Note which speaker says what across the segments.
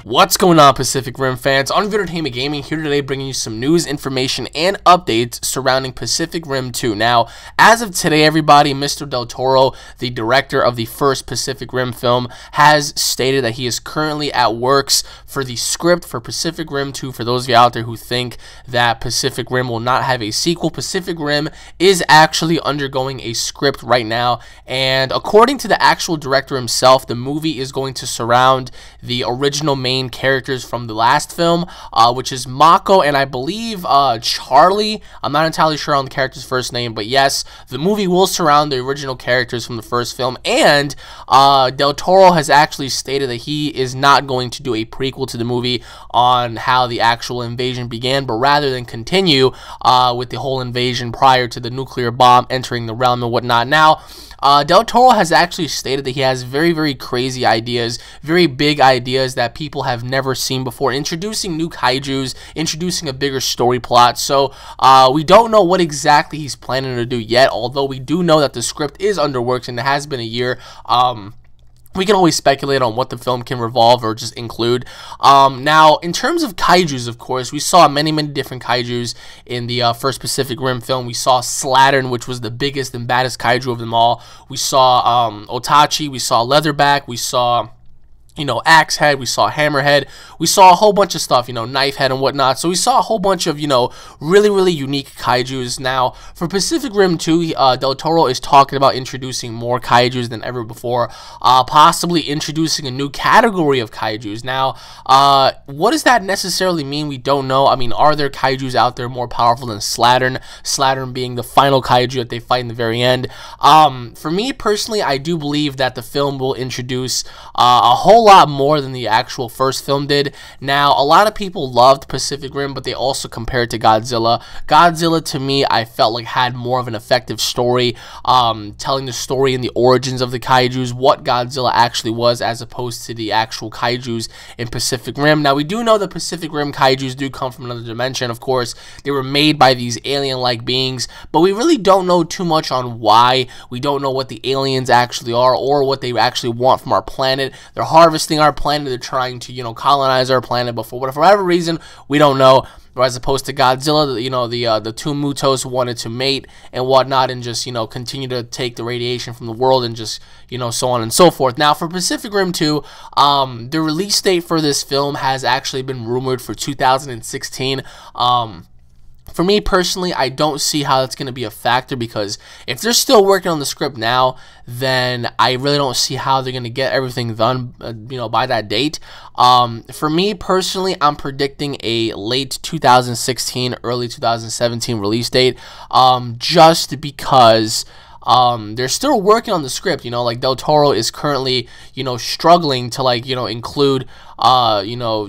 Speaker 1: What's going on, Pacific Rim fans? UnrealEntGaming here today, bringing you some news, information, and updates surrounding Pacific Rim 2. Now, as of today, everybody, Mr. Del Toro, the director of the first Pacific Rim film, has stated that he is currently at works for the script for Pacific Rim 2. For those of you out there who think that Pacific Rim will not have a sequel, Pacific Rim is actually undergoing a script right now, and according to the actual director himself, the movie is going to surround the original main characters from the last film, which is Mako and I believe Charlie. I'm not entirely sure on the character's first name, but yes, the movie will surround the original characters from the first film. And Del Toro has actually stated that he is not going to do a prequel to the movie on how the actual invasion began, but rather than continue with the whole invasion prior to the nuclear bomb entering the realm and whatnot. Now, Del Toro has actually stated that he has very, very crazy ideas, very big ideas that people have never seen before, introducing new kaijus, introducing a bigger story plot. So we don't know what exactly he's planning to do yet, although we do know that the script is under works and it has been a year. We can always speculate on what the film can revolve or just include. Now, in terms of kaijus, of course, we saw many different kaijus in the first Pacific Rim film. We saw Slattern, which was the biggest and baddest kaiju of them all. We saw Otachi, we saw Leatherback, we saw, Axe Head, we saw Hammerhead, we saw a whole bunch of stuff, Knife Head and whatnot. So we saw a whole bunch of, really unique kaijus. Now, for Pacific Rim 2, Del Toro is talking about introducing more kaijus than ever before, possibly introducing a new category of kaijus. Now, what does that necessarily mean? We don't know. I mean, are there kaijus out there more powerful than Slattern? Slattern being the final kaiju that they fight in the very end. For me, personally, I do believe that the film will introduce a whole lot more than the actual first film did. Now, a lot of people loved Pacific Rim, but they also compared it to Godzilla. Godzilla, to me, I felt like had more of an effective story, telling the story and the origins of the kaijus, what Godzilla actually was, as opposed to the actual kaijus in Pacific Rim. Now, we do know that Pacific Rim kaijus do come from another dimension. Of course, they were made by these alien-like beings, but we really don't know too much on why. We don't know what the aliens actually are or what they actually want from our planet. They're harvesting our planet. They're trying to, colonize our planet, but for whatever reason, we don't know. Or as opposed to Godzilla, the two Mutos wanted to mate and whatnot, and just, continue to take the radiation from the world and just, so on and so forth. Now, for Pacific Rim 2, the release date for this film has actually been rumored for 2016. For me personally, I don't see how that's going to be a factor, because if they're still working on the script now, then I really don't see how they're going to get everything done, by that date. For me personally, I'm predicting a late 2016, early 2017 release date, just because they're still working on the script. Like Del Toro is currently, struggling to, include,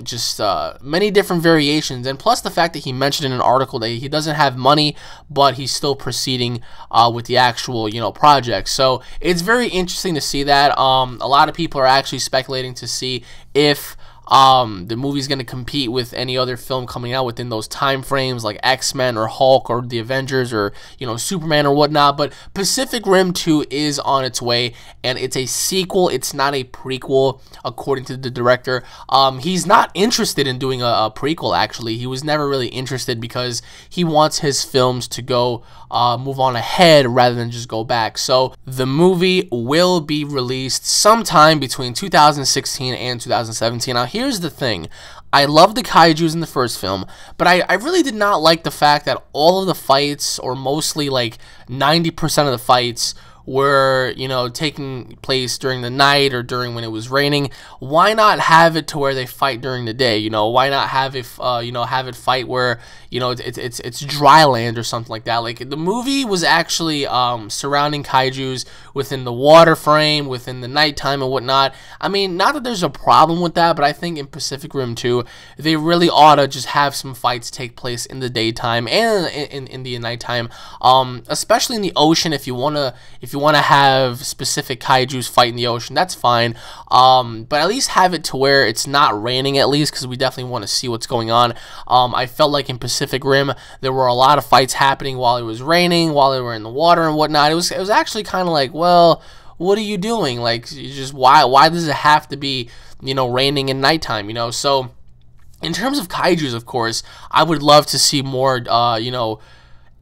Speaker 1: just many different variations. And plus the fact that he mentioned in an article that he doesn't have money, but he's still proceeding with the actual, project. So it's very interesting to see that. A lot of people are actually speculating to see if the movie's going to compete with any other film coming out within those time frames, like X-Men or Hulk or the Avengers or, Superman or whatnot. But Pacific Rim 2 is on its way, and it's a sequel. It's not a prequel, according to the director. He's not interested in doing a prequel, actually. He was never really interested, because he wants his films to go move on ahead rather than just go back. So the movie will be released sometime between 2016 and 2017. Now, here's the thing. I love the kaijus in the first film, but I really did not like the fact that all of the fights, or mostly like 90% of the fights, were, taking place during the night or during when it was raining. Why not have it to where they fight during the day? Why not have it, have it fight where, it's dry land or something like that? Like, the movie was actually surrounding kaijus within the water frame, within the nighttime and whatnot. I mean, not that there's a problem with that, but I think in Pacific Rim 2, they really ought to just have some fights take place in the daytime and in the nighttime, especially in the ocean. If you wanna have specific kaijus fight in the ocean, that's fine. But at least have it to where it's not raining, at least, because we definitely want to see what's going on. I felt like in Pacific Rim, there were a lot of fights happening while it was raining, while they were in the water and whatnot. It was actually kind of like, well, what are you doing? Like, you just why does it have to be, you know, raining in nighttime, you know? So in terms of kaijus, of course, I would love to see more, you know,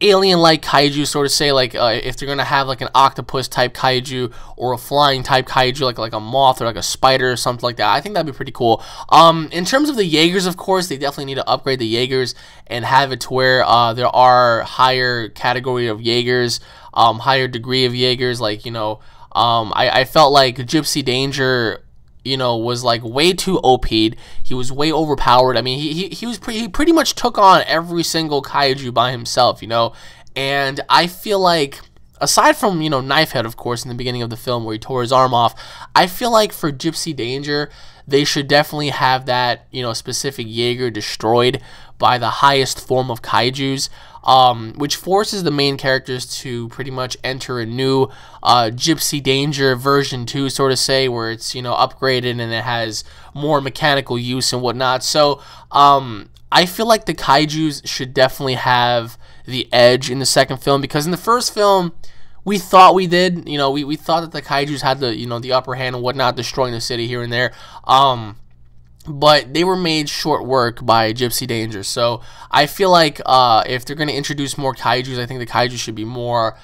Speaker 1: alien-like kaiju, sort of say, like if they're gonna have like an octopus type kaiju or a flying type kaiju, like a moth or like a spider or something like that. I think that'd be pretty cool. In terms of the Jaegers, of course, they definitely need to upgrade the Jaegers and have it to where there are higher category of Jaegers, higher degree of Jaegers. Like, you know, I felt like Gypsy Danger, you know, was like way too OP'd. He was way overpowered. I mean, he pretty much took on every single kaiju by himself, you know. And I feel like, aside from, you know, Knifehead, of course, in the beginning of the film where he tore his arm off, I feel like for Gypsy Danger, they should definitely have that, you know, specific Jaeger destroyed by the highest form of kaijus, which forces the main characters to pretty much enter a new Gypsy Danger version 2, sort of say, where it's, you know, upgraded and it has more mechanical use and whatnot. So I feel like the kaijus should definitely have the edge in the second film, because in the first film, we thought we did, you know, we thought that the kaijus had the, you know, the upper hand and whatnot, destroying the city here and there. But they were made short work by Gypsy Danger. So I feel like if they're going to introduce more kaijus, I think the kaiju should be more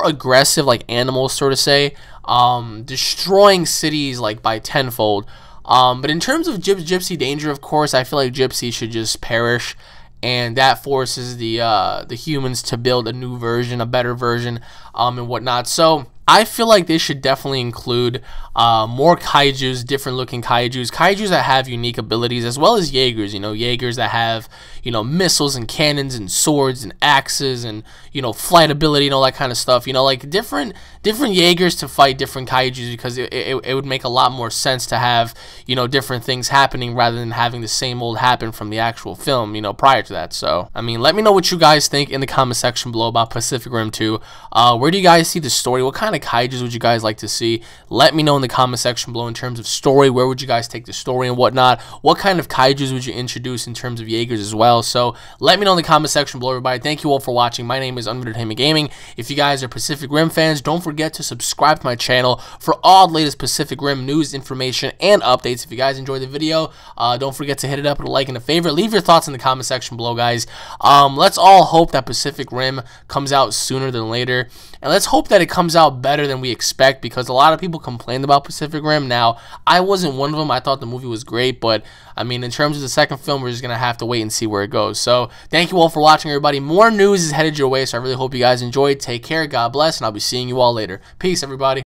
Speaker 1: aggressive, like animals, sort of say, destroying cities like by tenfold. But in terms of Gypsy Danger, of course, I feel like Gypsy should just perish, and that forces the humans to build a new version, a better version, and whatnot. So I feel like they should definitely include more kaijus, different looking kaijus that have unique abilities, as well as Jaegers, you know, Jaegers that have, you know, missiles and cannons and swords and axes and, you know, flight ability and all that kind of stuff, you know, like different Jaegers to fight different kaijus, because it would make a lot more sense to have, you know, different things happening rather than having the same old happen from the actual film, you know, prior to that. So, I mean, let me know what you guys think in the comment section below about Pacific Rim 2. Where do you guys see the story? What kind of kaijus would you guys like to see? Let me know in the comment section below in terms of story. Where would you guys take the story and whatnot? What kind of kaijus would you introduce in terms of Jaegers as well? So let me know in the comment section below, everybody. Thank you all for watching. My name is UnrealEntGaming. If you guys are Pacific Rim fans, don't forget to subscribe to my channel for all the latest Pacific Rim news, information, and updates. If you guys enjoyed the video, don't forget to hit it up with a like and a favorite. Leave your thoughts in the comment section below, guys. Let's all hope that Pacific Rim comes out sooner than later, and let's hope that it comes out better than we expect, because a lot of people complained about Pacific Rim. Now, I wasn't one of them. I thought the movie was great, but I mean, in terms of the second film, we're just gonna have to wait and see where it goes. So thank you all for watching, everybody. More news is headed your way, so I really hope you guys enjoyed. Take care, God bless, and I'll be seeing you all later. Peace, everybody.